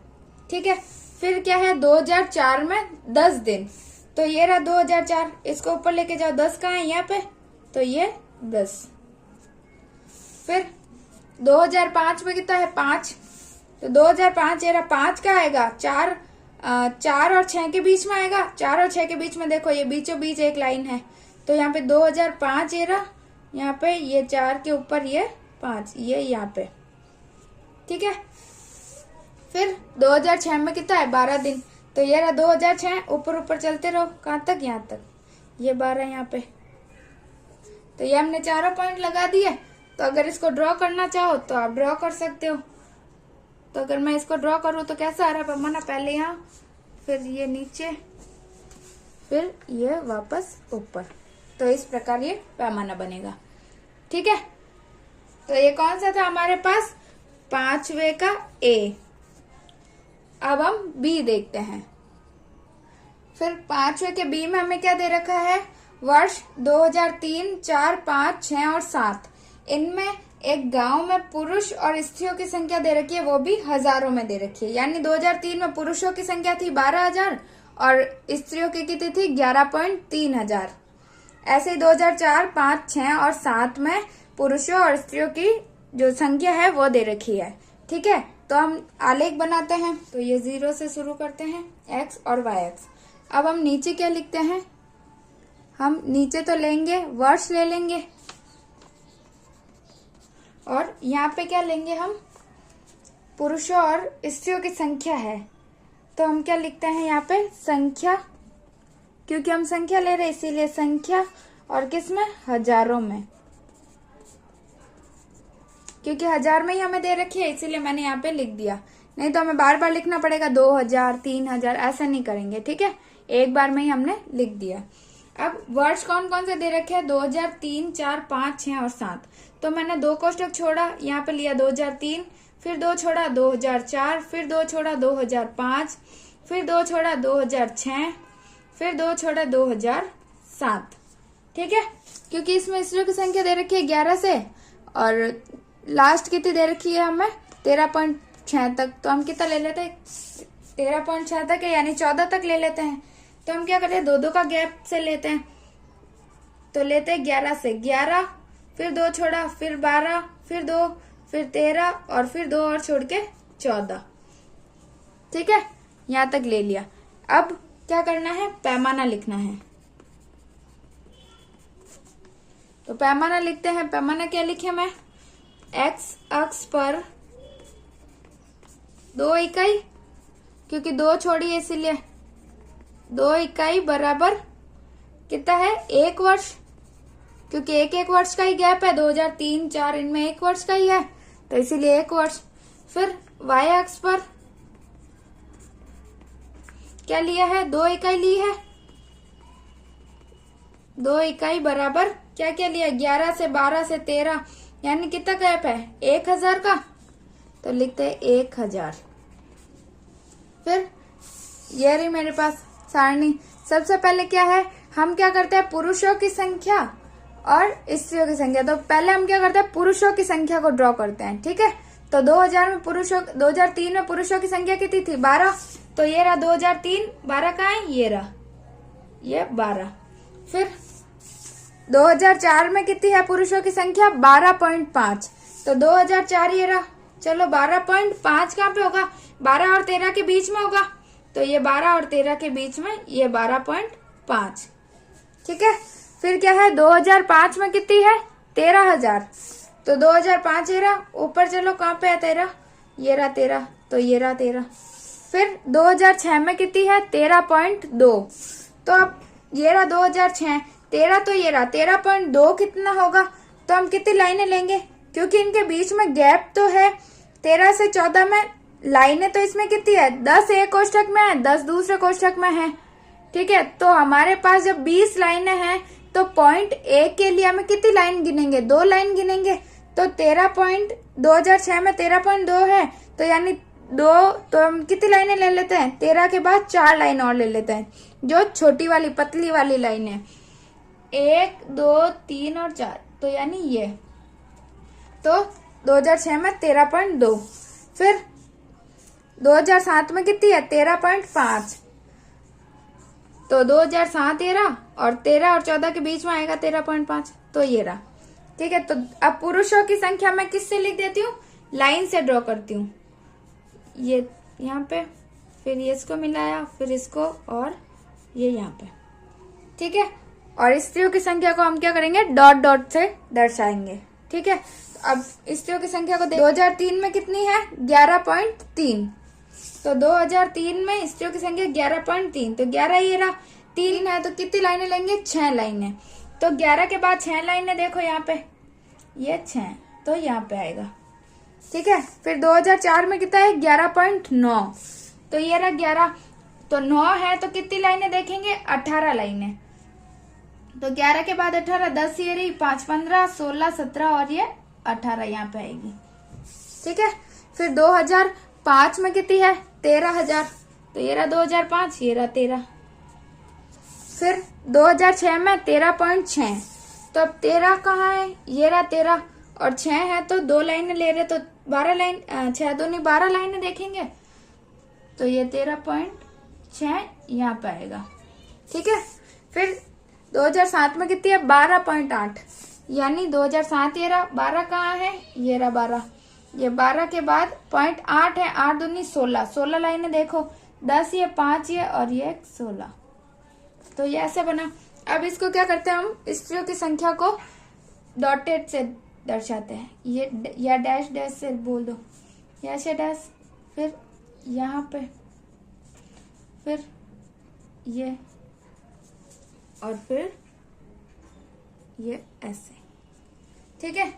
ठीक है, फिर क्या है, 2004 में 10 दिन, तो ये रहा 2004, इसको ऊपर लेके जाओ, 10 कहाँ है यहाँ पे, तो ये 10। फिर 2005 में कितना है, 5, तो 2005 ये रहा, 5 का आएगा, 4 और 6 के बीच में आएगा, 4 और 6 के बीच में देखो ये बीचों बीच एक लाइन है, तो यहाँ पे 2005 ये रहा, यहाँ पे ये 4 के ऊपर ये 5, ये यहाँ पे। ठीक है, फिर 2006 में कितना है, 12 दिन, तो ये रहा 2006, ऊपर चलते रहो कहाँ तक, यहाँ तक, ये 12 यहाँ पे, तो ये हमने चारों पॉइंट लगा दिए। तो अगर इसको ड्रॉ करना चाहो तो आप ड्रॉ कर सकते हो। तो अगर मैं इसको ड्रॉ करूँ तो कैसा आ रहा है पैमाना, पहले यहाँ, फिर ये नीचे, फिर ये वापस ऊपर, तो इस प्रकार ये पैमाना बनेगा। ठीक है, तो ये कौन सा था हमारे पास, 5वें का A। अब हम B देखते हैं। फिर 5वें के B में हमें क्या दे रखा है, वर्ष 2003, 4, 5, 6 और 7। इनमें एक गांव में पुरुष और स्त्रियों की संख्या दे रखी है, वो भी हजारों में दे रखी है। यानी 2003 में पुरुषों की संख्या थी 12,000 और स्त्रियों की कितनी थी, 11.3 हजार। ऐसे ही 2004, 5, 6 और 7 में पुरुषों और स्त्रियों की जो संख्या है वो दे रखी है। ठीक है, तो हम आलेख बनाते हैं। तो ये 0 से शुरू करते हैं, x और y अक्ष। अब हम नीचे क्या लिखते हैं, हम नीचे तो लेंगे वर्ष ले लेंगे और यहाँ पे क्या लेंगे, हम पुरुषों और स्त्रियों की संख्या है, तो हम क्या लिखते हैं यहाँ पे संख्या, क्योंकि हम संख्या ले रहे हैं इसीलिए संख्या, और किस में, हजारों में, क्योंकि हजार में ही हमें दे रखी है इसीलिए मैंने यहाँ पे लिख दिया। नहीं तो हमें बार बार लिखना पड़ेगा, 2000, 3000 ऐसा नहीं करेंगे। ठीक है, एक बार में ही हमने लिख दिया। अब वर्ष कौन कौन से दे रखे हैं, 2003, 4, 5, 6 और 7। तो मैंने 2 कोष्ठक छोड़ा, यहाँ पे लिया 2003, फिर 2 छोड़ा 2004, फिर 2 छोड़ा 2005, फिर 2 छोड़ा 2006, फिर 2 छोड़ा 2007। ठीक है, क्योंकि इसमें स्त्रियों की संख्या दे रखी है 11 से और लास्ट कितनी दे रखी है हमें, 13.6 तक। तो हम कितना ले लेते हैं, 13.6 तक है, यानी 14 तक ले लेते हैं। तो हम क्या करते हैं, 2-2 का गैप से लेते हैं, तो लेते हैं 11 से 11, फिर 2 छोड़ा, फिर 12, फिर 2, फिर 13 और फिर 2 और छोड़ के 14। ठीक है, यहां तक ले लिया। अब क्या करना है, पैमाना लिखना है। तो पैमाना लिखते हैं। पैमाना क्या लिखे मैं, एक्स अक्ष पर 2 इकाई, क्योंकि 2 छोड़ी है इसीलिए 2 इकाई बराबर कितना है, 1 वर्ष, क्योंकि एक वर्ष का ही गैप है, 2003, 4 इनमें 1 वर्ष का ही है, तो इसीलिए 1 वर्ष। फिर वाई अक्ष पर क्या लिया है, 2 इकाई ली है, 2 इकाई बराबर क्या क्या लिया, 11 से 12 से 13, यानी कितना गैप है, 1000 का, तो लिखते हैं 1000। फिर ये रही मेरे पास सारणी। सबसे पहले क्या है, हम क्या करते हैं, पुरुषों की संख्या और स्त्रियों की संख्या। तो पहले हम क्या करते हैं, पुरुषों की संख्या को ड्रॉ करते हैं। ठीक है, तो 2003 में पुरुषों की संख्या कितनी थी, 12, तो ये रहा 2003, 12 कहाँ है, ये रहा, ये 12। फिर 2004 में कितनी है पुरुषों की संख्या, 12.5, तो 2004 ये रहा। चलो 12.5 कहाँ पे होगा, 12 और 13 के बीच में होगा, तो ये 12 और 13 के बीच में ये 12.5। ठीक है, फिर क्या है, 2005 में कितनी है, 13,000, तो 2005 ये रहा। ऊपर चलो कहाँ पे है 13, ये रहा 13, तो ये रहा 13। फिर 2006 में कितनी है, 13.2, तो अब ये रहा 2006, 13 तो ये रहा 13.2 कितना होगा, तो हम कितनी लाइनें लेंगे, क्योंकि इनके बीच में गैप तो है, 13 से 14 में लाइनें तो इसमें कितनी है, 10 एक कोष्ठक में है, 10 दूसरे कोष्ठक में है। ठीक है, तो हमारे पास जब 20 लाइनें हैं तो पॉइंट ए के लिए हमें कितनी लाइन गिनेंगे, 2 लाइन गिनेंगे। तो 2006 में 13.2 है, तो यानी 2, तो हम कितनी लाइनें ले लेते हैं, 13 के बाद 4 लाइन और ले लेते हैं, जो छोटी वाली पतली वाली लाइन है, 1, 2, 3 और 4, तो यानी ये, तो 2006 में 13.2। फिर 2007 में कितनी है, 13.5, तो 2007 ये रहा, और 13 और 14 के बीच में आएगा 13.5, तो ये रहा। ठीक है, तो अब पुरुषों की संख्या मैं किससे लिख देती हूँ, लाइन से ड्रॉ करती हूँ, ये यहाँ पे, फिर ये इसको मिलाया, फिर इसको, और ये यहाँ पे। ठीक है, और स्त्रियों की संख्या को हम क्या करेंगे, डॉट डॉट से दर्शाएंगे। ठीक है, अब स्त्रियों की संख्या को 2003 में कितनी है, 11.3, तो 2003 में स्त्रियों की संख्या 11.3, तो 11 ये रहा, 3 है, तो कितनी लाइनें लेंगे, 6 लाइनें। तो 11 के बाद 6 लाइनें देखो यहाँ पे, ये 6, तो यहाँ पे आएगा। ठीक है, फिर 2004 में कितना है, 11.9, तो ये रहा 11, तो 9 है, तो कितनी लाइनें देखेंगे, 18 लाइनें। तो 11 के बाद 18, 10 ये रही, 5, 15, 16, 17 और ये 18 यहाँ पे आएगी। ठीक है, फिर 2005 में कितनी है, 13,000, तो ये रहा 2005, ये रहा 13। फिर 2006 में 13.6, तो अब 13 कहाँ है, ये रहा 13, और 6 है, तो 2 लाइनें ले रहे, तो 12 लाइन, 6 दूनी 12 लाइनें देखेंगे, तो ये 13.6 यहाँ पे आएगा। ठीक है, फिर 2007 में कितनी है, 12.8, यानी 2007 ये रहा, 12 कहाँ है, ये रहा 12, ये 12 के बाद 0.8 है, 8 दूनी 16, 16 लाइनें देखो, 10 ये 5 ये और ये 16, तो ये ऐसे बना। अब इसको क्या करते हैं, हम स्त्रियों की संख्या को डॉटेड से दर्शाते हैं, ये या डैश डैश से बोल दो, या से डैश, फिर यहाँ पे, फिर ये, और फिर ये ऐसे। ठीक है,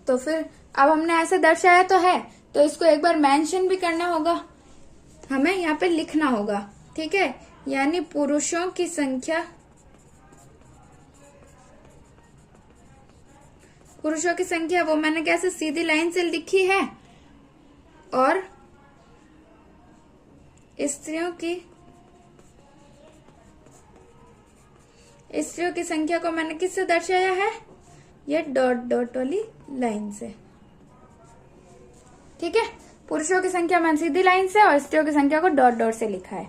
तो फिर अब हमने ऐसे दर्शाया तो है, तो इसको एक बार मेंशन भी करना होगा, हमें यहाँ पे लिखना होगा। ठीक है, यानी पुरुषों की संख्या, पुरुषों की संख्या वो मैंने कैसे सीधी लाइन से लिखी है, और स्त्रियों की संख्या को मैंने किससे दर्शाया है, ये डॉट डॉट वाली लाइन से। ठीक है, पुरुषों की संख्या मैंने सीधी लाइन से और स्त्रियों की संख्या को डॉट डॉट से लिखा है।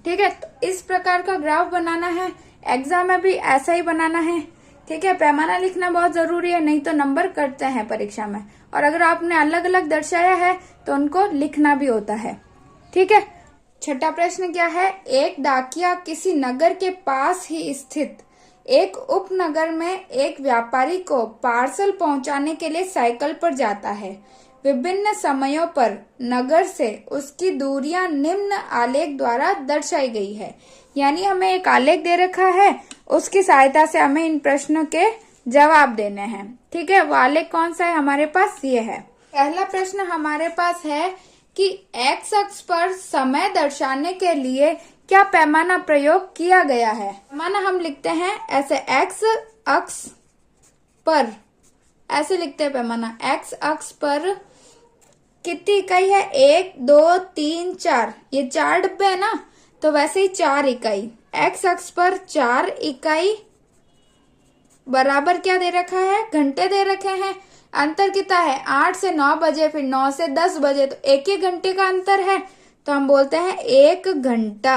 ठीक है, तो इस प्रकार का ग्राफ बनाना है, एग्जाम में भी ऐसा ही बनाना है। ठीक है, पैमाना लिखना बहुत जरूरी है, नहीं तो नंबर कटते हैं परीक्षा में। और अगर आपने अलग अलग दर्शाया है तो उनको लिखना भी होता है। ठीक है। छठा प्रश्न क्या है, एक डाकिया किसी नगर के पास ही स्थित एक उपनगर में एक व्यापारी को पार्सल पहुंचाने के लिए साइकिल पर जाता है। विभिन्न समयों पर नगर से उसकी दूरियां निम्न आलेख द्वारा दर्शाई गई है। यानी हमें एक आलेख दे रखा है, उसकी सहायता से हमें इन प्रश्नों के जवाब देने हैं। ठीक है, वो आलेख कौन सा है हमारे पास, ये है। पहला प्रश्न हमारे पास है कि एक्स अक्ष पर समय दर्शाने के लिए क्या पैमाना प्रयोग किया गया है। पैमाना हम लिखते हैं ऐसे, एक्स अक्ष पर ऐसे लिखते हैं पैमाना। एक्स अक्ष पर कितनी इकाई है, 1 2 3 4, ये 4 डिब्बे है ना, तो वैसे ही 4 इकाई। एक्स अक्ष पर 4 इकाई बराबर क्या दे रखा है, घंटे दे रखे हैं। अंतर कितना है, 8 से 9 बजे, फिर 9 से 10 बजे, तो 1 घंटे का अंतर है, तो हम बोलते हैं 1 घंटा।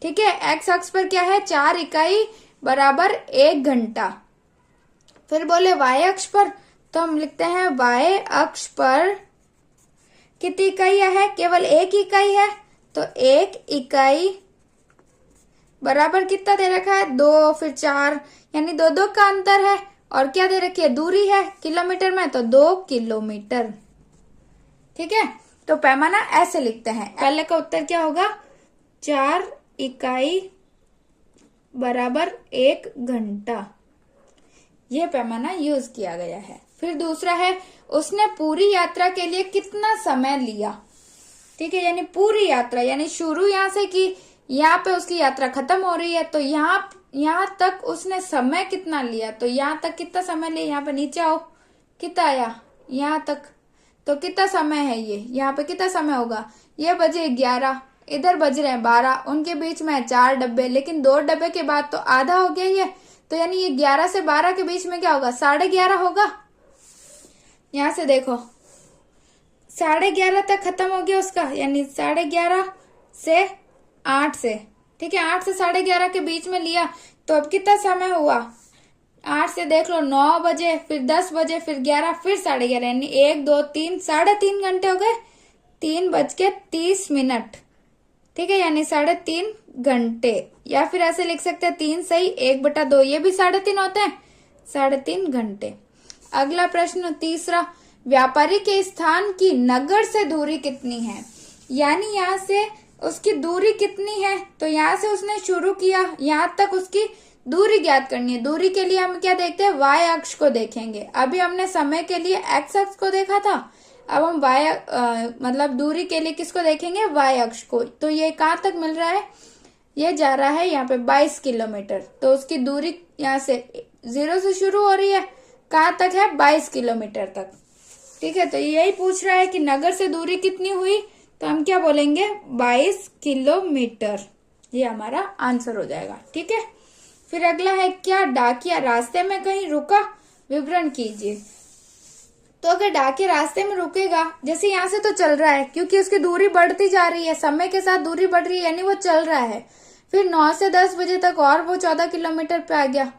ठीक है, एक्स अक्ष पर क्या है, 4 इकाई बराबर 1 घंटा। फिर बोले वाई अक्ष पर, तो हम लिखते हैं वाई अक्ष पर कितनी इकाइयां है, केवल 1 इकाई है, तो 1 इकाई बराबर कितना दे रखा है, 2 फिर 4, यानी 2 का अंतर है। और क्या दे रखी है, दूरी है किलोमीटर में, तो 2 किलोमीटर। ठीक है, तो पैमाना ऐसे लिखते हैं। पहले का उत्तर क्या होगा, 4 इकाई बराबर 1 घंटा, यह पैमाना यूज किया गया है। फिर दूसरा है, उसने पूरी यात्रा के लिए कितना समय लिया। ठीक है, यानी पूरी यात्रा, यानी शुरू यहां से की यहाँ पे उसकी यात्रा खत्म हो रही है, तो यहाँ तक उसने समय कितना लिया, तो यहाँ तक कितना समय लिया, यहाँ पे नीचे आओ, कितना आया यहाँ तक, तो कितना समय है ये, यहाँ पे कितना समय होगा, ये बजे 11, इधर बज रहे हैं 12, उनके बीच में 4 डब्बे, लेकिन 2 डब्बे के बाद तो आधा हो गया ये, तो यानी ये 11 से 12 के बीच में क्या होगा, 11:30 होगा। यहाँ से देखो 11:30 तक खत्म हो गया उसका, यानी 11:30 से 8 से, ठीक है, 8 से 11:30 के बीच में लिया, तो अब कितना समय हुआ, 8 से देख लो 9 बजे, फिर 10 बजे, फिर 11, फिर 11:30, यानी 1 2 3 3.5 घंटे हो गए, 3:30। ठीक है, यानी 3.5 घंटे। या फिर ऐसे लिख सकते हैं 3 सही 1/2, ये भी 3.5 होते हैं, 3.5 घंटे। अगला प्रश्न तीसरा, व्यापारी के स्थान की नगर से दूरी कितनी है, यानी यहाँ से उसकी दूरी कितनी है, तो यहाँ से उसने शुरू किया, यहाँ तक उसकी दूरी ज्ञात करनी है। दूरी के लिए हम क्या देखते हैं, वाई अक्ष को देखेंगे। अभी हमने समय के लिए एक्स अक्ष को देखा था, अब हम वाई मतलब दूरी के लिए किसको देखेंगे, वाई अक्ष को। तो ये कहाँ तक मिल रहा है, ये जा रहा है यहाँ पे 22 किलोमीटर, तो उसकी दूरी यहाँ से 0 से शुरू हो रही है, कहाँ तक है, 22 किलोमीटर तक। ठीक है, तो यही पूछ रहा है कि नगर से दूरी कितनी हुई, तो हम क्या बोलेंगे, 22 किलोमीटर, ये हमारा आंसर हो जाएगा। ठीक है, फिर अगला है, क्या डाकिया रास्ते में कहीं रुका, विवरण कीजिए। तो अगर डाकिया रास्ते में रुकेगा, जैसे यहाँ से तो चल रहा है, क्योंकि उसकी दूरी बढ़ती जा रही है, समय के साथ दूरी बढ़ रही है, यानी वो चल रहा है। फिर 9 से 10 बजे तक और वो 14 किलोमीटर पे आ गया।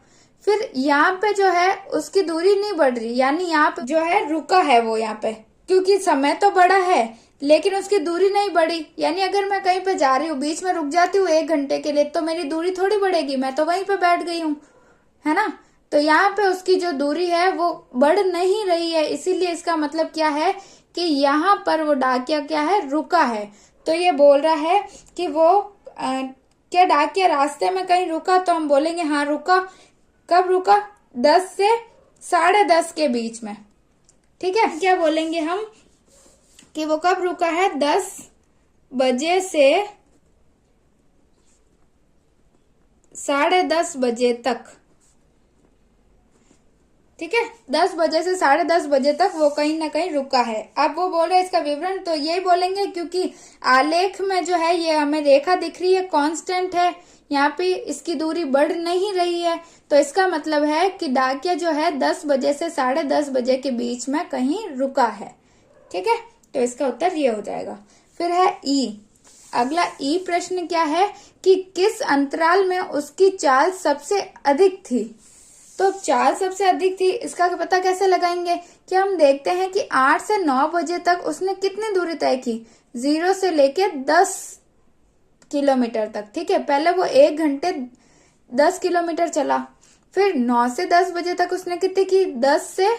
फिर यहाँ पे जो है उसकी दूरी नहीं बढ़ रही, यानी यहाँ पे जो है रुका है वो, यहाँ पे क्योंकि समय तो बड़ा है लेकिन उसकी दूरी नहीं बढ़ी। यानी अगर मैं कहीं पे जा रही हूँ, बीच में रुक जाती हूँ 1 घंटे के लिए, तो मेरी दूरी थोड़ी बढ़ेगी, मैं तो वहीं पे बैठ गई हूँ, है ना। तो यहाँ पे उसकी जो दूरी है वो बढ़ नहीं रही है, इसीलिए इसका मतलब क्या है कि यहाँ पर वो डाकिया क्या है, रुका है। तो ये बोल रहा है कि वो क्या डाकिया रास्ते में कहीं रुका, तो हम बोलेंगे हाँ रुका। कब रुका, 10 से 10:30 के बीच में। ठीक है, क्या बोलेंगे हम कि वो कब रुका है, 10 बजे से 10:30 बजे तक। ठीक है, 10 बजे से 10:30 बजे तक वो कहीं ना कहीं रुका है। अब वो बोल रहे हैं इसका विवरण, तो यही बोलेंगे क्योंकि आलेख में जो है ये हमें रेखा दिख रही है, कांस्टेंट है, यहाँ पे इसकी दूरी बढ़ नहीं रही है, तो इसका मतलब है कि डाकिया जो है 10 बजे से 10:30 बजे के बीच में कहीं रुका है। ठीक है, तो इसका उत्तर ये हो जाएगा। फिर है ई। अगला ई प्रश्न क्या है कि किस अंतराल में उसकी चाल सबसे अधिक थी। तो चाल सबसे अधिक थी, इसका पता कैसे लगाएंगे कि हम देखते हैं कि 8 से 9 बजे तक उसने कितनी दूरी तय की, 0 से लेके 10 किलोमीटर तक। ठीक है, पहले वो 1 घंटे 10 किलोमीटर चला, फिर 9 से 10 बजे तक उसने कितनी की, 10 से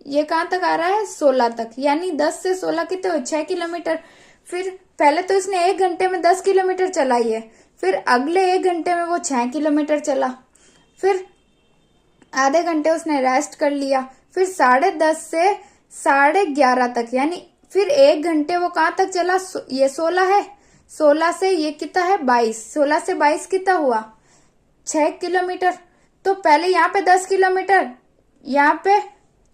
ये कहाँ तक आ रहा है, 16 तक, यानी 10 से 16 कितने हुए, 6 किलोमीटर। फिर पहले तो उसने 1 घंटे में 10 किलोमीटर चलाई है, फिर अगले 1 घंटे में वो 6 किलोमीटर चला, फिर आधे घंटे उसने रेस्ट कर लिया, फिर 10:30 से 11:30 तक, यानी फिर 1 घंटे वो कहाँ तक चला, ये 16 है, 16 से ये कितना है, 22, 16 से 22 कितना हुआ, 6 किलोमीटर। तो पहले यहाँ पे 10 किलोमीटर, यहाँ पे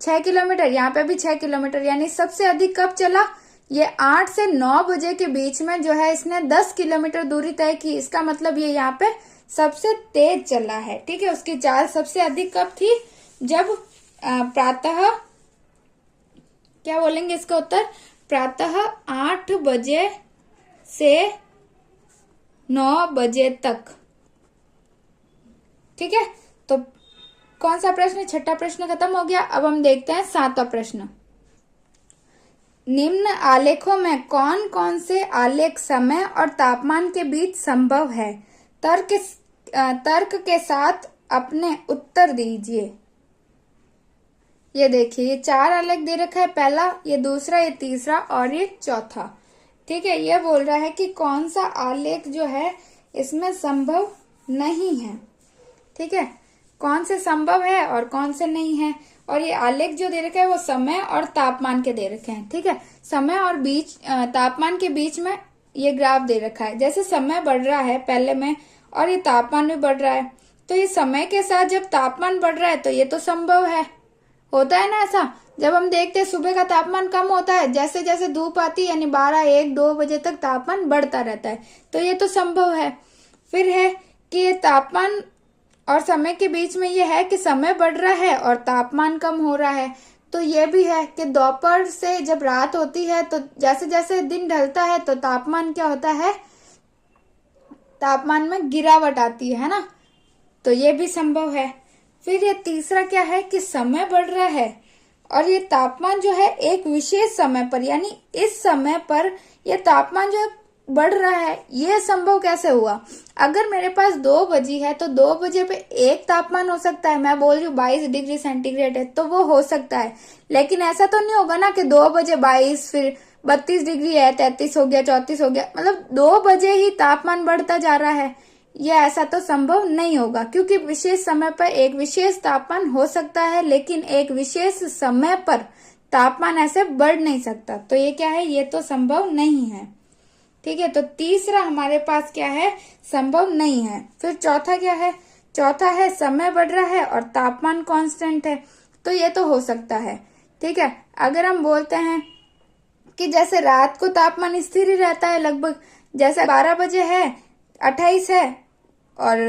6 किलोमीटर, यहाँ पे भी 6 किलोमीटर, यानी सबसे अधिक कब चला, ये 8 से 9 बजे के बीच में जो है इसने 10 किलोमीटर दूरी तय की। इसका मतलब ये यहाँ पे सबसे तेज चला है। ठीक है, उसकी चाल सबसे अधिक कब थी, जब प्रातः, क्या बोलेंगे इसका उत्तर, प्रातः 8 बजे से 9 बजे तक। ठीक है, तो कौन सा प्रश्न, छठा प्रश्न खत्म हो गया। अब हम देखते हैं 7वां प्रश्न। निम्न आलेखों में कौन कौन से आलेख समय और तापमान के बीच संभव है, तर्क के साथ अपने उत्तर दीजिए। ये देखिए, ये 4 आलेख दे रखा है, पहला, ये दूसरा, ये तीसरा और ये चौथा। ठीक है, ये बोल रहा है कि कौन सा आलेख जो है इसमें संभव नहीं है। ठीक है, कौन से संभव है और कौन से नहीं है। और ये आलेख जो दे रखा है वो समय और तापमान के दे रखे हैं। ठीक है, समय और तापमान के बीच में ये ग्राफ दे रखा है। जैसे समय बढ़ रहा है पहले में और ये तापमान भी बढ़ रहा है, तो ये समय के साथ जब तापमान बढ़ रहा है तो ये तो संभव है, होता है ना ऐसा। जब हम देखते हैं सुबह का तापमान कम होता है, जैसे जैसे धूप आती है, यानी 12, 1, 2 बजे तक तापमान बढ़ता रहता है, तो ये तो संभव है। फिर है कि ये तापमान और समय के बीच में ये है कि समय बढ़ रहा है और तापमान कम हो रहा है, तो ये भी है कि दोपहर से जब रात होती है तो जैसे जैसे दिन ढलता है तो तापमान क्या होता है, तापमान में गिरावट आती है ना, तो ये भी संभव है। फिर ये तीसरा क्या है कि समय बढ़ रहा है और ये तापमान जो है एक विशेष समय पर, यानी इस समय पर ये तापमान जो है बढ़ रहा है, ये संभव कैसे हुआ। अगर मेरे पास 2 बजे है तो 2 बजे पे एक तापमान हो सकता है, मैं बोल रही हूँ 22 डिग्री सेंटीग्रेड है, तो वो हो सकता है, लेकिन ऐसा तो नहीं होगा ना कि 2 बजे 22, फिर 32 डिग्री है, 33 हो गया, 34 हो गया, मतलब 2 बजे ही तापमान बढ़ता जा रहा है, ये ऐसा तो संभव नहीं होगा। क्योंकि विशेष समय पर एक विशेष तापमान हो सकता है, लेकिन एक विशेष समय पर तापमान ऐसे बढ़ नहीं सकता, तो ये क्या है, ये तो संभव नहीं है। ठीक है, तो तीसरा हमारे पास क्या है, संभव नहीं है। फिर चौथा क्या है, चौथा है समय बढ़ रहा है और तापमान कांस्टेंट है, तो ये तो हो सकता है। ठीक है, अगर हम बोलते हैं कि जैसे रात को तापमान स्थिर ही रहता है लगभग, जैसे 12 बजे है 28 है, और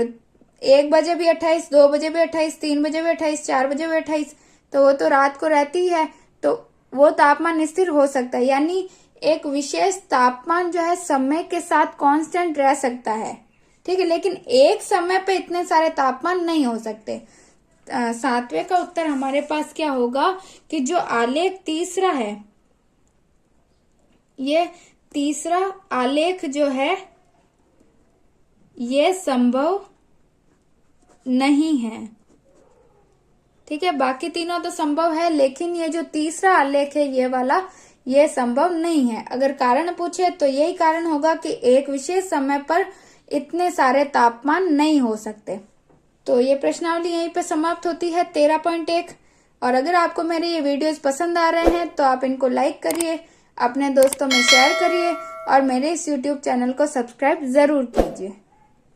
1 बजे भी 28, 2 बजे भी 28, 3 बजे भी 28, 4 बजे भी 28, तो वो तो रात को रहती है, तो वो तापमान स्थिर हो सकता है, यानी एक विशेष तापमान जो है समय के साथ कांस्टेंट रह सकता है। ठीक है, लेकिन एक समय पे इतने सारे तापमान नहीं हो सकते। 7वें का उत्तर हमारे पास क्या होगा कि जो आलेख तीसरा है, ये तीसरा आलेख जो है ये संभव नहीं है। ठीक है, बाकी तीनों तो संभव है, लेकिन ये जो तीसरा आलेख है ये वाला, ये संभव नहीं है। अगर कारण पूछे तो यही कारण होगा कि एक विशेष समय पर इतने सारे तापमान नहीं हो सकते। तो ये प्रश्नावली यहीं पे समाप्त होती है 13.1। और अगर आपको मेरे ये वीडियोस पसंद आ रहे हैं तो आप इनको लाइक करिए, अपने दोस्तों में शेयर करिए और मेरे इस YouTube चैनल को सब्सक्राइब जरूर कीजिए।